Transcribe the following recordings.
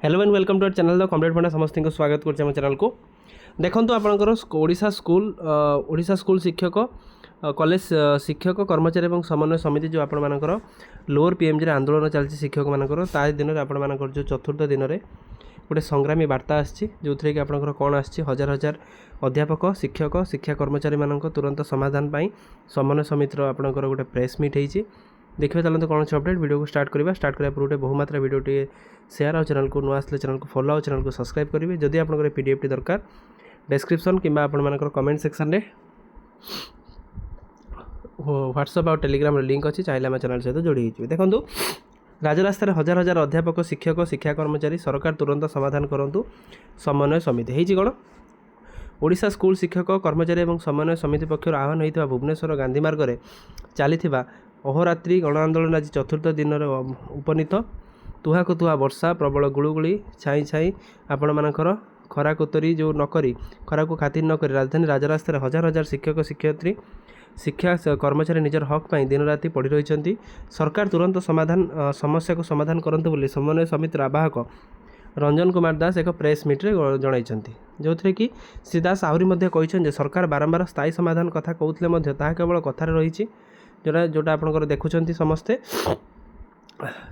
Hello and welcome to our channel the complete पढ़ा समस्त को स्वागत कर चैनल को देखो आपंकर ओडिशा स्कूल शिक्षक कॉलेज शिक्षक कर्मचारी और समन्वय समिति जो आपर लोअर पीएमजी आंदोलन चलती शिक्षक मानकर ता दिन में जो चतुर्थ दिन में गोटे संग्रामी वार्ता आसी जो थी कि आपंकर कौन आसी हजार हजार अध्यापक शिक्षक शिक्षा कर्मचारी मान तुरंत समाधान पर समन्वय समितिर आपंकर गोटे प्रेस मीट होती देखिए चलते कौन अच्छे अपडेट वीडियो को स्टार्ट करा पूरे बहुमात्रा वीडियो शेयर और चैनल को नुआ आसले चैनल को फॉलो और चैनल को सब्सक्राइब करेंगे जदि आपंकर पीडीएफ टी दरकार डिस्क्रिप्शन कि आपर कमेंट सेक्शन में व्हाट्सएप और टेलीग्राम लिंक अच्छी चाहिए आम चैनल सहित जोड़ी होइए। देखो राजरास्त हजार हजार अध्यापक शिक्षक शिक्षा कर्मचारी सरकार तुरंत समाधान करूँ समन्वय समिति होती कौन ओडिशा स्कूल शिक्षक कर्मचारी और समन्वय समिति पक्षर आह्वान होता भुवनेश्वर गांधी मार्ग में चली अहोरात्रि गण आंदोलन आज चतुर्थ दिन उपनीत तुहा को तुहा वर्षा प्रबल गुड़ुगुड़ी छाई छाई आपण मानकर खरा कोतरी जो नकरी खरा को खातिर नकरी राजधानी राजरास्त हजार हजार शिक्षक शिक्षयित्री शिक्षा कर्मचारी निजर हक पर दिन राति पढ़ी रही सरकार तुरंत समाधान समस्या को समाधान करंतु बोली समन्वय समितिर आवाहक रंजन कुमार दास एक प्रेस मीट्रे जन जो थे कि श्री दास आहरी कहते सरकार बारंबार स्थायी समाधान कथा कहते केवल कथार रही जोटा आपंकर देखुं समस्ते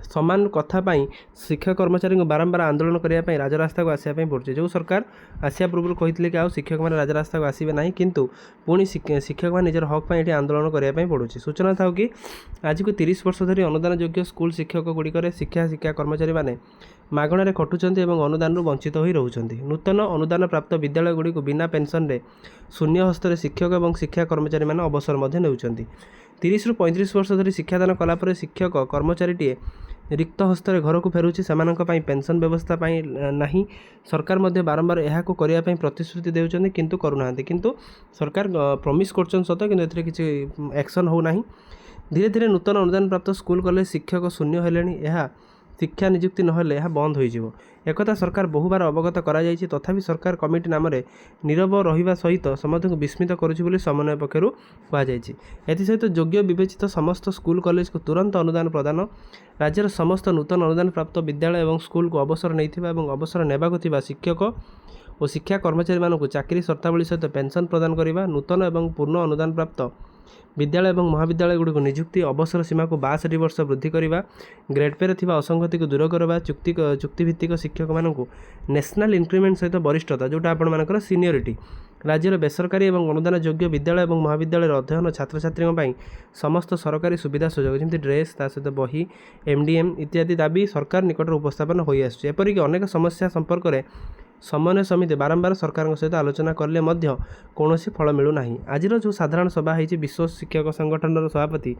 समान कथापाई शिक्षा कर्मचारी को बारंबार आंदोलन करने राजरास्ता को आसापी पड़े जो सरकार आसिया पूर्व कहते कि आउ शिक्षक मैंने राजरास्ता को आसबे ना किंतु पुणी शिक्षक मैंने निजर हक पर ये आंदोलन करने पड़े सूचना था कि आज को 30 वर्ष धरी अनुदान योग्य स्कूल शिक्षक गुड़िक शिक्षा कर्मचारी मैंने मागणारे खटुंट और अनुदान वंचित हो रोचंती नूतन अनुदान प्राप्त विद्यालय गुड़ी बिना पेंशन रे शून्य हस्तर शिक्षक और शिक्षा कर्मचारी मैंने अवसर नेउछंती 30 रु 35 वर्ष धरी शिक्षादान कलापर शिक्षक कर्मचारीटीए रिक्त हस्तर घर को फेरुची से पेंशन व्यवस्था नहीं सरकार मध्य बारंबार यह करने प्रतिश्रुति देउछंती किंतु करूना किंतु सरकार प्रमिस कर सत कि किसी एक्शन होना धीरे धीरे नूतन अनुदान प्राप्त स्कूल कॉलेज शिक्षक शून्य हेले शिक्षा निजुक्ति नहले यह बंद हो एकथा सरकार बहुबार अवगत करा जायछि तथापि सरकार कमिटी नाम नीरव रहिबा सहित समस्त को विस्मित करुछि बोली समन्वय पक्षरु कहा जायछि। एथिसहित योग्य विवेचित समस्त स्कूल कॉलेज को तुरंत अनुदान प्रदान राज्यर समस्त नूतन अनुदान प्राप्त विद्यालय और स्कूल को अवसर नैथिबा एवं अवसर नेबाकु थिबा शिक्षक और शिक्षा कर्मचारी मानक चाकरी शर्तावली सहित पेंशन प्रदान करने नूतन और पूर्ण अनुदान प्राप्त विद्यालय और महाविद्यालय गुड़िक निजुक्ति अवसर सीमा को 62 वर्ष वृद्धि करने ग्रेड पे असंगति को दूर करवा चुक्तिभित्तिक शिक्षक मानक नेशनल इंक्रीमेंट सहित वरिष्ठता जोटा आपर सीनियरिटी राज्यर बेसरकारी और अनुदान योग्य विद्यालय और महाविद्यालय अध्ययन छात्र छात्री समस्त सरकारी सुविधा सुजोग जमी ड्रेस ता सहित बही एमडीएम इत्यादि दाबी सरकार निकट उपस्थापन हो आसपरिक अनेक समस्या संपर्क में समन्वय समिति बारंबार सरकार सहित आलोचना कले कौन फल मिलूना आज जो साधारण सभा होती विश्व शिक्षक संगठन सभापति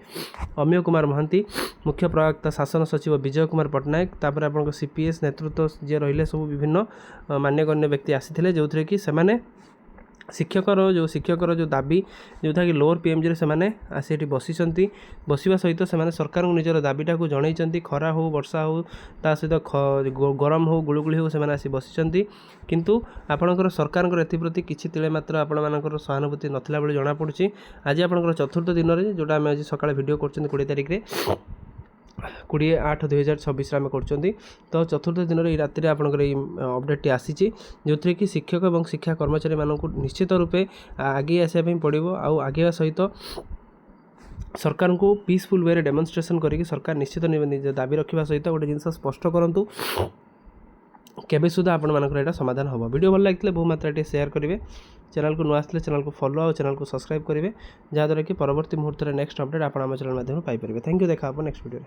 अमीय कुमार महांती मुख्य प्रवक्ता शासन सचिव विजय कुमार पट्टनायक तापर आप सीपीएस नेतृत्व जी रही सब विभिन्न मान्यगण्य व्यक्ति आसी जो थे कि सेमाने शिक्षकर जो दाबी जो था कि लोअर पीएमजी से आसी बसी बसवा सहित से सरकार को निजर दाबीटा को जनई खरा हो वर्षा हो ता सहित गरम हो गुड़ुगुड़ी हो से आसी बसी किंतु आपणकर सरकार एप्रति किसी तिले मात्र आपर सहानुभूति नथिला बेले जना पड़ुछि। आज आपणकर चतुर्थ दिन में जोटा आम आज सकाଳେ वीडियो कर 20 तारिख में 20/8/2026 आम कर तो चतुर्थ दिन में राति आपंकर अपडेट आसी जो थे कि शिक्षक और शिक्षा कर्मचारी मानक निश्चित रूपे आगे आसापी पड़ो आगे सहित सरकार को पीसफुल वे डेमोन्स्ट्रेशन करके सरकार निश्चित दाबी रखा सहित गोटे जिन स्पष्ट करूँ केबे सुधा आपण मानकर एटा समाधान होबो। वीडियो भल लागथिले बहु मात्रा शेयर करेंगे चैनल को नुआ आसले चैनल को फॉलो और चैनल को सब्सक्राइब करेंगे जहाँद्वारा कि परवर्ती मुहूर्त नेक्स्ट अपडेट आप चैनल माध्यम पाइपर। थैंक यू देखा नेक्स्ट वीडियो।